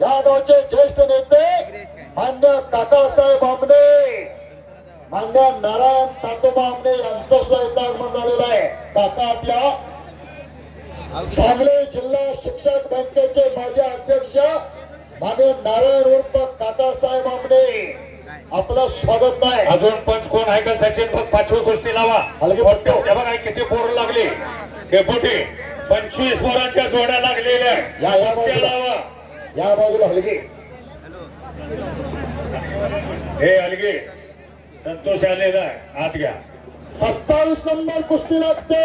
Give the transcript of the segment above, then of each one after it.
या गावचे ज्येष्ठ नेते मान्य काकासाहेब आमने, मान्य नारायण तातोबा आमने यांचं सुद्धा इथं आगमन झालेलं आहे. काका आपल्या सांगली जिल्हा शिक्षक बँकेचे माजी अध्यक्ष मान्य नारायण उर्फ काकासाहेब आमने आपलं स्वागत आहे. अजून पण कोण आहे का सचिन? बघ 5वी कुस्ती लावा. हलगे बघा किती पोरं लागली. डेपुटी 25 पोरांच्या जोड्या लागलेल्या या लावा. या बाजूला हलगे. हे हलगे संतोष आलेला आहे, आत घ्या. 27 नंबर कुस्ती लागते.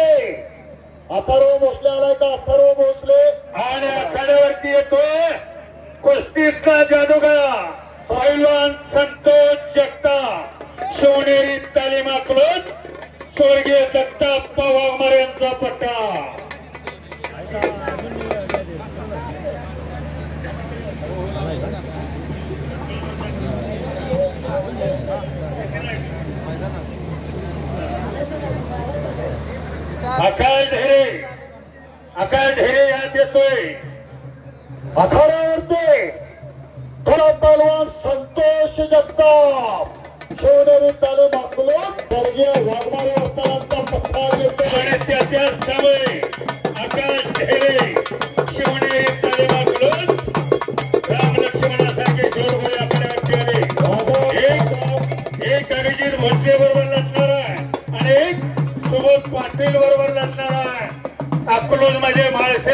अथर्व भोसले आलाय का? अथर्व भोसले आणि आखाड्यावरती येतोय कुस्तीचा जादूगार पैलवान संतोष जगताप, शिवनेरी तालीमाकडून स्वर्गीय दत्ताप्पा वाघमारे यांचा पट्टा. अकाल ढेरे यात येतोय. आखाड्यावरती थोडा पैलवान संतोष जगताप, शिवनेरी तालीमाकडून स्वर्गीय वाघमारे असतानाचा पट्टा घेतोय. आणि त्याच्या समय अकाल ढेरे शिवनेरी तालीमाकडून राम लक्ष्मणासारखे जोडगोळे आपल्यावरती आले. एक अभिजित भोसले बरोबर लढणार आहे आणि एक सुबोध पाटील बरोबर लढणार आहे. अकलूज मध्ये माळसे